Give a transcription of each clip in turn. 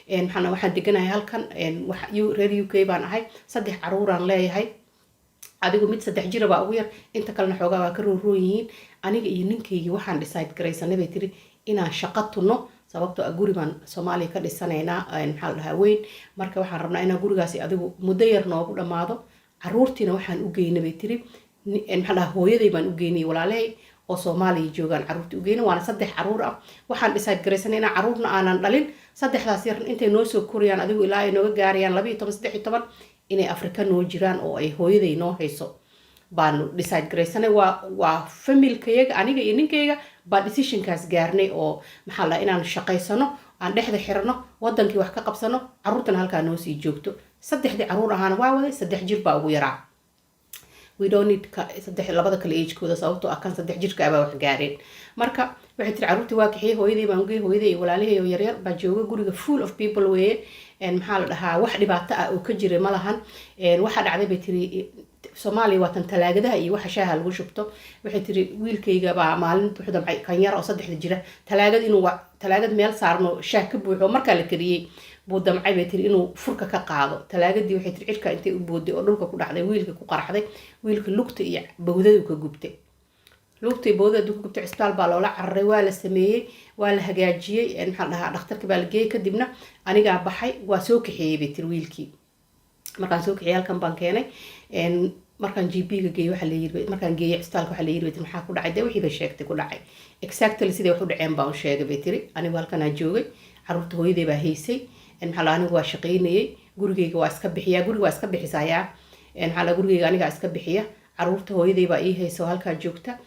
maxaan waxaan deganahay halkan reer UK baan ahay 3 caruuraan leeyahay adigu mid 3 jir baa ugu yar inta kalena xoogaa waa ka rooroo yihiin aniga iyo ninkaygi waxaan decide garaysanay bay tiri inaan shaqo tuno sababtoo guri baan Soomaaliya ka dhisanaynaa maxaa la dhahaa weyn marka waxaan rabnaa inaan gurigaasi adigu muddo yar noogu dhamaado caruurtiina waxaan u geynay bay tiri maxaa la dhahaa hooyaday baan u geynay walaalahay oo Soomaaliya joogaan caruurtii u geynay waana 3 caruur ah waxaan decide garaysanay inaan caruurna aanan dhalin 3daas yar intay noo soo koriyaan adigu ilaa ay nooga gaarayaan 12 13 inay Afrika noo jiraan oo ay hooyaday noo hayso baan decide garaysanay waa familkayaga aniga iyo ninkayga baa decisionkaas gaarnay oo maxaa la inaan shaqaysano aan dhexda xirano wadankii wax ka qabsano caruurtana halka noo sii joogto 3 caruur ahaan waa waday 3 jir baa ugu yaraa we don't need labada kale age-kooda sababtoo ah kan 3 jirka aba wax gaareen marka waxay tiri caruurtii waa kaxiyay hooyaday baan ugeey hooyaday iyo walaalahay oo yaryar baa jooga guriga full of people way maxaa la dhahaa wax dhibaato ah oo ka jiray ma lahan waxa dhacday bay tiri Soomaaliya waa tan talaagadaha iyo waxa shaaha lagu shubto waxay tiri wiilkayga baa maalin buuxda kan yar oo 3 jira talaagad meel saarno shaah ka buuxo marka la kariyay buu damcay bay tiri inuu furka ka qaado talaagadii waxay tiri cirka intay u booday oo dhulka ku dhacday wiilka ku qarxday wiilka lugta iyo bawdadu ka gubtay lugta iyo bawdadu ku gubtay isbitaal baa loola cararay waa la sameeyay waa la hagaajiyay maxaa dhahaa dhakhtarka baa la geeyay kadibna aniga baxay waa soo kaxeeyay bay tiri wiilkii markaan soo kaxeeyay halkan baan keenay markaan GP-ga geeyay waxa la yiri markaan geeyay isbitaalka waxa la yiri maxaa ku dhacay wixii bay sheegtay ku dhacay exactly sidii wax u dhaceen baan u sheegay bay tiri anigu halkan aan joogay caruurta hooyaday baa haysay maxaa la anigu waa shaqeynayay gurigeyga waa iska bixiyaa guriga waa iska bixisayaa maxaa la gurigeyga aniga iska bixiya caruurta hooyaday baa ii hayso halka joogta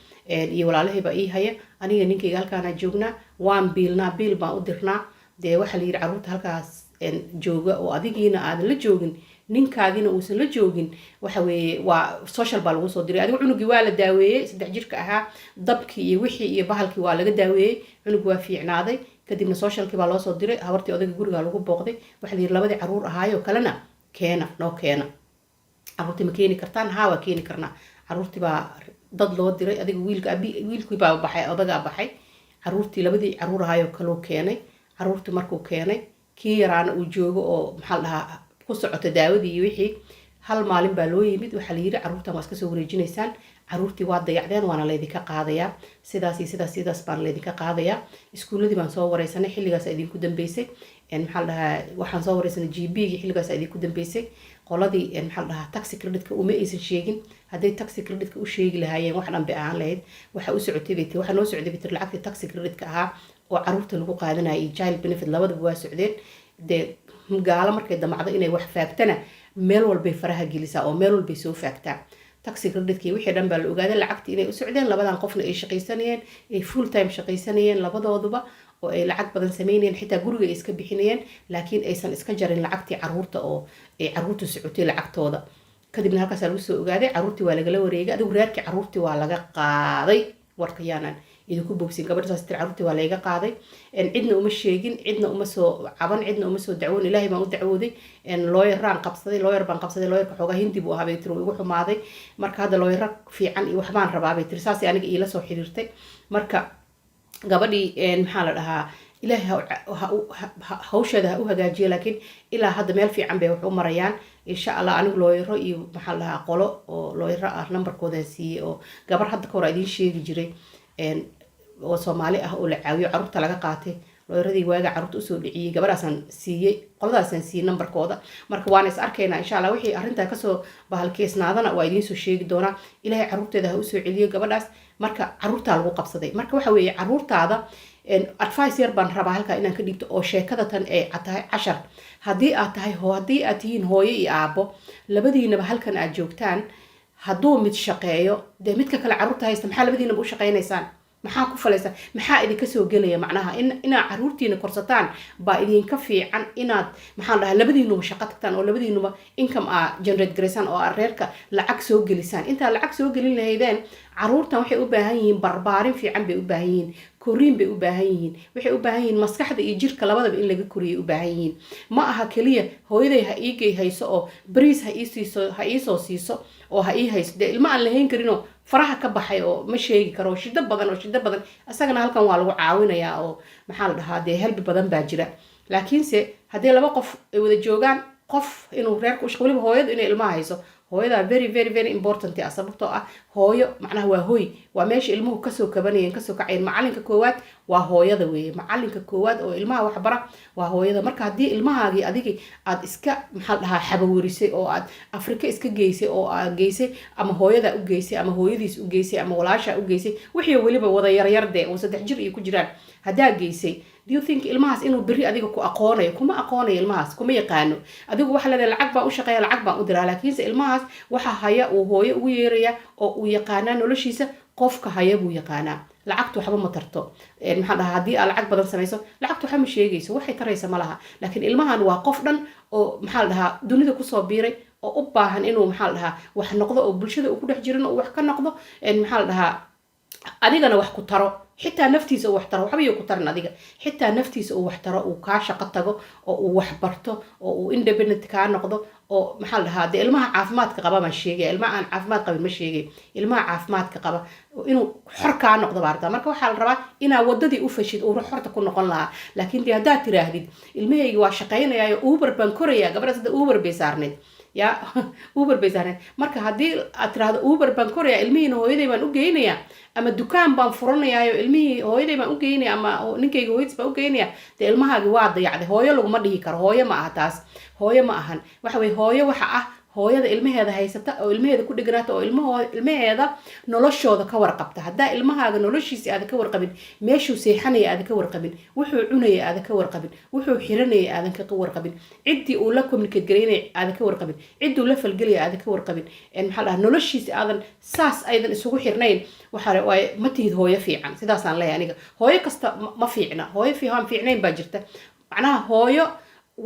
iyo walaalahay baa ii haya aniga ninkeyga halkaan joognaa waan biilnaa biil baan u dirnaa dee waxa la yiri caruurta halkaas jooga oo adigiina aad la joogin ninkaagina uusan la joogin waxa weeye waa social baa lagu soo diray adigu cunugii waa la daaweeyay 3 jirka ahaa dabkii iyo wixii iyo bahalkii waa laga daaweeyay cunugii waa fiicnaaday kadibna socialkii baa loo soo diray habartii odayga guriga lagu booqday waxa la yiri labadii caruur ahaayo kalena keena caruurtii ma keeni kartaan haa waa keeni karnaa caruurtii baa dad loo diray adiga wiilkii baa baxay odaga baxay caruurtii labadii caruur ahaayo kaloo keenay caruurtii markuu keenay kii yaraana uu joogo oo maxaa la dhahaa ku socota daawadii iyo wixii hal maalin baa loo yimid waxa la yiri caruurtan waa iska soo wareejinaysaan caruurtii waa dayacdeen waana leedinka qaadayaa sidaas baan leedinka qaadayaa iskuuladii baan soo wareysanay xilligaas idinku dambeysay maxaa la dhahaa waxaan soo wareysanay GP-gi xilligaas idinku dambeysay qoladii maxaa la dhahaa taxi credit-ka uma aysan sheegin hadday taxi credit-ka u sheegi lahaayeen wax dhanbe ahaan lahayd waxa u socotay bay tiri waxa noo socday bay tiri lacagtii taxi credit-ka ahaa oo caruurta lagu qaadanayay iyo child benefit labadaba waa socdeen dee gaalo markay damacdo inay wax faagtana meel walbay faraha gelisaa oo meel walbay soo faagtaa taxi credit-kii wixii dhan baa la ogaaday lacagtii inay u socdeen labadan qofna ay shaqaysanayeen ay full time shaqaysanayeen labadooduba oo ay lacag badan sameynayeen xitaa guriga ay iska bixinayeen laakiin aysan iska jarin lacagtii caruurta oo ay caruurtu socotay lacagtooda kadibna halkaas lagu soo ogaaday caruurtii waa lagala wareegay adigu reerkii caruurtii waa laga qaaday warka yaanan idinku bogsin gabadhaas tir caruurtii waa laga qaaday cidna uma sheegin cidna uma soo caban cidna uma soo dacwoon ilaahay baan u dacwooday lawyer baan qabsaday lawyerka xoogaa hindi buu ahaa bay tiri igu xumaaday marka hadda lawyer fiican iyo waxbaan rabaa bay tiri saas aniga ila soo xiriirtay marka gabadhii maxaa la dhahaa ilaahay hawsheeda ha u hagaajiyo laakiin ilaa hadda meel fiican bay wax u marayaan insha Allah anigu looyaro iyo maxaa la dhahaa qolo oo looyaro ah numberkooda siiyay oo gabar hadda ka hor idin sheegi jiray oo Soomaali ah oo la caawiyo caruurta laga qaatay looyaradii waaga caruurta usoo dhiciyay gabadhaasaan siiyay qoladaasaan siiyay numberkooda marka waan is arkaynaa insha Allah wixii arrintaa kasoo bahalkeysnaadana waa idiin soo sheegi doonaa ilaahay caruurteeda ha u soo celiyo gabadhaas marka caruurtaa lagu qabsaday marka waxa weeye caruurtaada advice yar baan rabaa halkaa inaan ka dhigto oo sheekada tan ay tahay 10 haddii aad tihiin hooyo iyo aabbo labadiinaba halkan aad joogtaan hadduu mid shaqeeyo dee midka kale caruurta haysta maxaa labadiinaba u shaqaynaysaan maxaa ku falaysan maxaa idinka soo gelaya macnaha inaad caruurtiina korsataan baa idinka fiican inaad maxaan dhahaa labadiinuba shaqo tagtaan oo labadiinuba income aa generate garaysaan oo reerka lacag soo gelisaan intaa lacag soo gelin lahaydeen caruurtan waxay u baahan yihiin barbaarin fiican bay u baahan yihiin koriin bay u baahan yihiin waxay u baahan yihiin maskaxda iyo jirka labadaba in laga koriyo u baahan yihiin ma aha kaliya hooyaday ha iigay hayso oo bariis ha ii soo siiso oo ha ii hayso dee ilma aan lahayn karinoo faraha ka baxay oo ma sheegi karo shida badan asagana halkan waa lagu caawinayaa oo maxaa la dhahaa dee helbi badan baa jira laakiinse haddii laba qof ay wada joogaan qof inuu reerka u shaqo waliba hooyadu inay ilmaha hayso hooyada very very very important ah sababtoo ah hooyo macnaha waa hooy waa meesha ilmuhu kasoo kabanayeen kasoo kacayeen macalinka koowaad waa hooyada weeye macalinka koowaad oo ilmaha wax bara waa hooyada marka haddii ilmahaagii adigii aad iska maxaa dhahaa xabawarisay oo aad afrika iska geysay oo aad geysay ama hooyada u geysay ama hooyadiis u geysay ama walaasha u geysay wixii weliba wada yaryar dee oo 3 jir iyo ku jiraan haddaa geysay do you think ilmahaas inuu beri adiga ku aqoonayo kuma aqoonayo ilmahaas kuma yaqaano adigu waxa leedahay lacag baan u shaqeeya lacag baan u diraa laakiinse ilmahaas waxa haya uu hooyo ugu yeeraya oo uu yaqaanaa noloshiisa qofka haya buu yaqaanaa lacagtu waxba ma tarto maxaa dhahaa haddii aad lacag badan samayso lacagtu waxa ma sheegayso waxay taraysa ma laha laakiin ilmahan waa qof dhan oo maxaa la dhahaa dunida kusoo biiray oo u baahan inuu maxaa la dhahaa wax noqdo oo bulshada uu ku dhex jirin oo wax ka noqdo maxaa la dhahaa adigana wax ku taro xitaa naftiisa uu wax taro waxba ku taran adiga xitaa naftiisa uu wax taro uu kaa shaqo tago oo uu wax barto oo uu independent kaa noqdo oo maxaa la dhahaa dee ilmaha caafimaadka qaba baan sheegaya ilmaha aan caafimaad qabin ma sheegay ilmaha caafimaadka qaba inuu xor kaa noqdo baa artaa marka waxaa la rabaa inaa wadadii u fashid uu xorta ku noqon lahaa laakiin dee haddaad tiraahdid ilmahaygi waa shaqaynayaayo uber baan korayaa gabadhaas hadda uber bay saarneyd ya uber bay saarneyd marka haddii aad tiraahdo uber baan korayaa ilmihiina hooyaday baan u geynayaa ama dukaan baan furanayaayo ilmihii hooyaday baan u geynaya ama ninkayga hooyadiis baan u geynaya dee ilmahaagi waa dayacday hooyo laguma dhihi karo hooyo ma aha taas hooyo ma ahan waxa weye hooyo waxa ah hooyada ilmaheeda haysata oo ilmaheeda ku dhiganaata oo ilmaheeda noloshooda ka warqabta haddaa ilmahaaga noloshiisa aada ka warqabin meeshuu seexanaya aada ka warqabin wuxuu cunaya aada ka warqabin wuxuu xiranaya aadan ka warqabin ciddii uu la communicate garaynaya aada ka warqabin cidduu la falgelaya aada ka warqabin maxaa dhaha noloshiisa aadan saas aydan isugu xirnayn waxaa waaye ma tihid hooyo fiican sidaasaan leeyahay aniga hooyo kasta ma fiicna hooyo aan fiicnayn baa jirta macnaha hooyo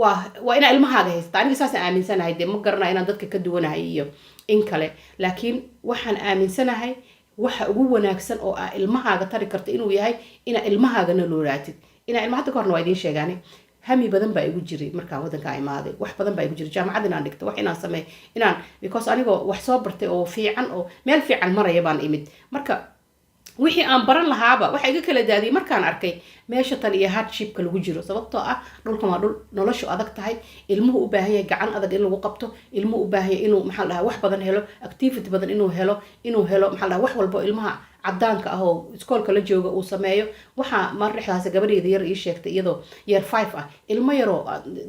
waa inaa ilmahaaga haysta aniga saasaan aaminsanahay dee ma garanaa inaan dadka ka duwanahay iyo in kale laakiin waxaan aaminsanahay waxa ugu wanaagsan oo aa ilmahaaga tari karta inuu yahay inaa ilmahaagana noolaatid inaa ilma hadda ka horna waa idiin sheegaani hami badan baa igu jiray markaan wadankaa imaaday wax badan baa igu jiray jaamacad inaan dhigto wax inaan sameey inaan because anigoo wax soo bartay oo fiican oo meel fiican maraya baan imid marka wixii aan baran lahaaba waxa iga kala daadiyay markaan arkay meesha tan iyo hardshipka lagu jiro sababtoo ah dhulkan waa dhul noloshu adag tahay ilmuhu u baahan yahay gacan adag in lagu qabto ilmuhu u baahan yahay inuu maxaa dhahaa wax badan helo activity badan inuu helo maxaa dhahaa wax walbo ilmaha cadaanka ah oo iskoolka la jooga uu sameeyo waxaa mar dhexdaas gabadheeda yar ii sheegtay iyadoo year 5 ah ilmo yaroo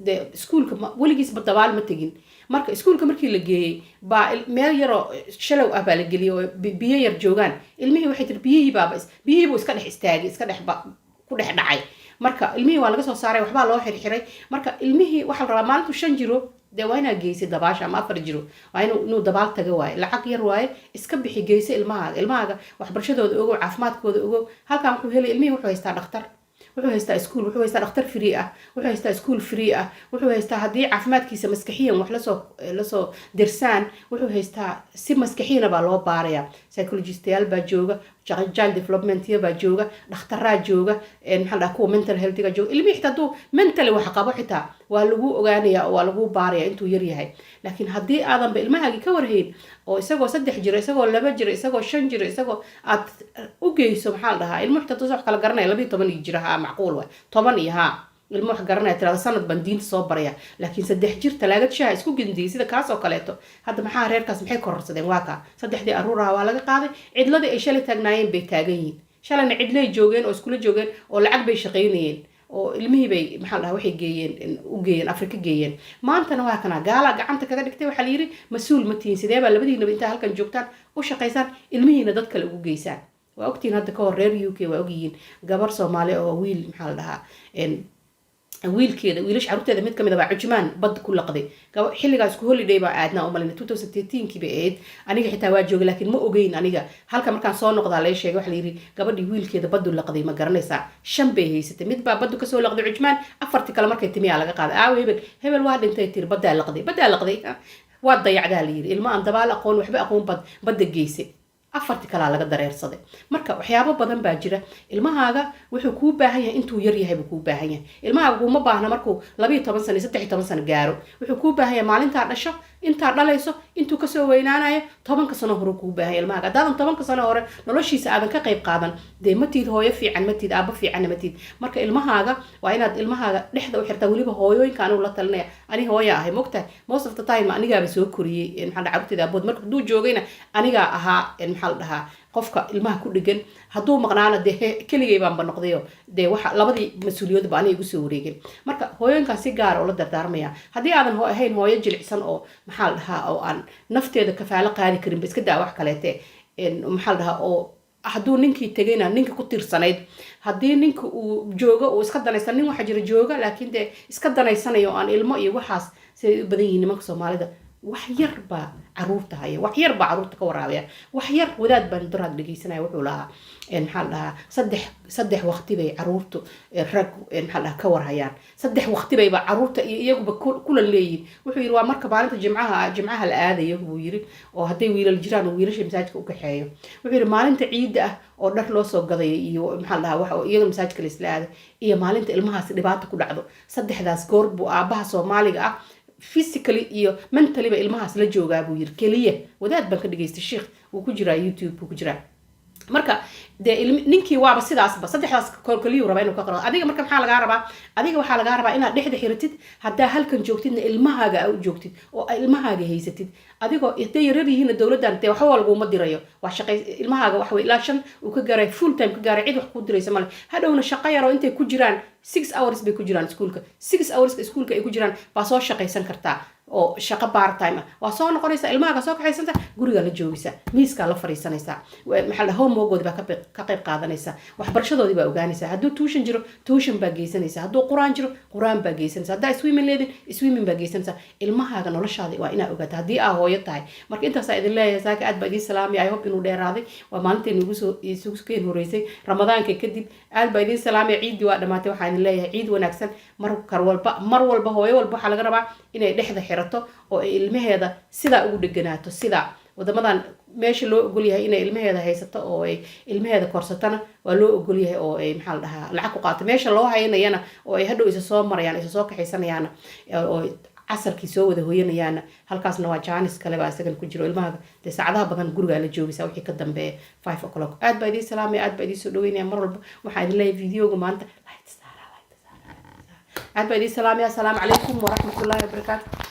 dee iskuulka weligiisba dabaal ma tegin marka iskuulka markii la geeyey baa meel yaroo shalow ah baa la geliyay oo biyo yar joogaan ilmihii waxay tiri biyihiibuu iska dhex istaagay iska dhex ku dhex dhacay marka ilmihii waa laga soo saaray waxbaa loo xirxiray marka ilmihii waxaa la rabaa maalintu 5 jiro dee waa inaa geysay dabaasha ama 4 jiro waa inuu dabaal taga waaye lacag yar waaye iska bixi geysay ilmahaaga waxbarashadooda ogow caafimaadkooda ogow halkaan wuxuu helay ilmihii wuxuu haystaa dhakhtar wuxuu haystaa iskuul wuxuu haystaa dhakhtar free ah wuxuu haystaa iskuul free ah wuxuu haystaa haddii caafimaadkiisa maskaxiyan wax lasoo dirsaan wuxuu haystaa si maskaxiyana baa loo baaraya psychologistayaal baa jooga child developmentya baa jooga dhakhtaraa jooga maxaa dhaha kuwa mental healthiga jooga ilmihii xitaa hadduu mentally wax qabo xitaa waa lagu ogaanaya oo waa lagu baaraya intuu yar yahay laakiin haddii aadanba ilmahaagii ka warhayn oo isagoo 3 jiro isagoo 2 jiro isagoo 5 jiro isagoo aad u geyso maxaa la dhahaa ilmo xitaa tuu wax kala garanaya 12 jiro ha macquul waay 10 iyo ha ilmo wax garanaya tirada sanad baan diinta soo baraya laakiin 3 jir talaagad shaah isku gindiyay sida kaas oo kaleeto hadda maxaa reerkaas maxay kororsadeen waa ka 3dii aruuraha waa laga qaaday cidladii ay shalay taagnaayeen bay taagan yihiin shalayna cidlay joogeen oo iskula joogeen oo lacag bay shaqaynayeen oo ilmihii bay maxaa la dhahaa waxay geeyeen Afrika geeyeen maantana waa kana gaala gacanta kaga dhigtay waxa la yiri mas'uul ma tihiin sidee baa labadiinaba inta halkan joogtaan u shaqaysaan ilmihiina dad kale ugu geysaan waa ogtiin hadda ka hor reer UK waa ogyihiin gabar Soomaali oo wiil maxaa la dhahaa wiilkeeda wiilash carruurteeda mid kamid ah baa cujmaan bad ku laqday xilligaas ku holiday baa aadnaa u malina 2018 bay ahayd aniga xitaa waa joogay laakiin ma ogeyn aniga halka markaan soo noqdaa la sheegay waxa la yiri gabadhii wiilkeeda bad u laqday ma garanaysaa 5 bay haysatay mid baa bad ka soo laqday cujmaan afartii kale markay timiya laga qaaday hebel waa dhintay tir badaa laqday waa dayacdaa la yiri ilmo aan dabaal aqoon waxba aqoon badda geysay afartii kala laga dareersaday marka waxyaabo badan baa jira ilmahaaga wuxuu kuu baahan yahay intuu yar yahay buu kuu baahan yahay ilmahaaga kuma baahna markuu 12 sano 13 sano gaaro wuxuu kuu baahan yahay maalinta dhasho intaa dhalayso intuu kasoo weynaanayo 10 sano hore kuu baahan ilmahaaga haddaadan 10 sano hore noloshiisa aadan ka qayb qaadan dee matiid hooyo fiican matiid aabbo fiicanna matiid marka ilmahaaga waa inaad ilmahaaga dhexda u xirtaa weliba hooyooyinka anigu la talinaya ani hooya ahay mogtahay most of the time anigaaba soo koriyey maxaa carruurteeda abood marka hadduu joogayna anigaa ahaa maxaa la dhahaa qofka ilmaha ku dhigan hadduu maqnaana dee keligay baanba noqdayo dee waxa labadii mas-uuliyadoodba aniga igu soo wareegin marka hooyooyinkaan si gaara oo la dardaarmaya haddii aadan ahayn hooyo jilicsan oo maxaa la dhahaa oo aan nafteeda kafaalo qaadi karin ba iska daa wax kaleete maxaa la dhahaa oo hadduu ninkii tegayna ninka ku tiirsanayd haddii ninka uu joogo uu iska danaysan nin waxaa jira jooga laakiin dee iska danaysanayo aan ilmo iyo waxaas siday u badan yihiin nimanka soomaalida wax yar baa caruurta haya wax yar baa caruurta ka waraabaya wax yar wadaad baan daraad dhegeysanaya wuxuu lahaa maxaa la dhahaa saddex waqti bay caruurtu rag maxaa la dhahaa ka warhayaan saddex waqti bayba caruurta iyo iyaguba kulan leeyihin wuxuu yidhi waa marka maalinta jimcaha la aadayo buu yidhi oo hadday wiilal jiraan oo wiilasha masaajidka u kaxeeyo wuxuu yidhi maalinta ciidda ah oo dhar loo soo gadaya iyo maxaa la dhahaa wax iyada masaajidka la isla aaday iyo maalinta ilmahaasi dhibaato ku dhacdo saddexdaas goor buu aabaha soomaaliga ah physically iyo mentally ba ilmahaas la joogaa buu yiri kaliya wadaad baan ka dhageystay sheekh uu ku jiraa YouTube ku jiraa marka dee ninkii waaba sidaasba saddexdaas kaliyu raba inuu ka qoro adiga marka maxaa lagaa rabaa adiga waxaa lagaa rabaa inaad dhexda xiratid haddaa halkan joogtidna ilmahaaga u joogtid oo ilmahaaga haysatid adigoo haday yarar yihiin dowladdan dee waxba laguma dirayo waa shaqay ilmahaaga wax way ilaa 5 uu ka gaaray full time ka gaaray cid wax ku diraysa male hadhowna shaqo yar oo intay ku jiraan 6 hours bay ku jiraan iskuulka 6 hours iskuulka ay ku jiraan baa soo shaqaysan kartaa oo shaqo part time ah waa soo noqonaysa ilmahaaga soo kaxaysanta guriga la joogaysa miiska la fariisanaysa maxaa la homework baa ka qayb qaadanaysa waxbarashadoodii baa ogaanaysa hadduu tuition jiro tuition baa geysanaysa hadduu quraan jiro quraan baa geysanaysa haddaa swimming leedin swimming baa geysanaysa ilmahaaga noloshaada waa inaa ogaata haddii aa hooyo tahay marka intaasaa idin leeyahay saaka aad baa idiin salaamaya I hope inuu dheeraaday waa maalinteenu isugu keen horeysay ramadaanka kadib aad baa idiin salaamaya ciidii waa dhamaatay waxaan idin leeyahay ciid wanaagsan mar walba hooyo walba waxaa laga rabaa inay dhexda xirato oo ay ilmaheeda sidaa ugu dheganaato sidaa wadamadan meesha loo ogol yahay inay ilmaheeda haysato oo ay ilmaheeda korsatana waa loo ogol yahay oo ay maxaa la dhahaa lacag ku qaato meesha loo haynayana oo ay hadhow isa soo marayaan isa soo kaxaysanayaana oo casarkii soo wada hooyanayaana halkaasna waa jaanis kale baa isagan ku jiro ilmaha dee saacadaha badan guriga la joogaysa wixii ka dambeeya 5 o'clock aad baa idiin salaamaya aad baa idiin soo dhaweynaya mar walba waxaan idin leeyahay videoga maanta aad baa idiin salaamaya assalaamu calaykum waraxmatullaahi wabarakaatu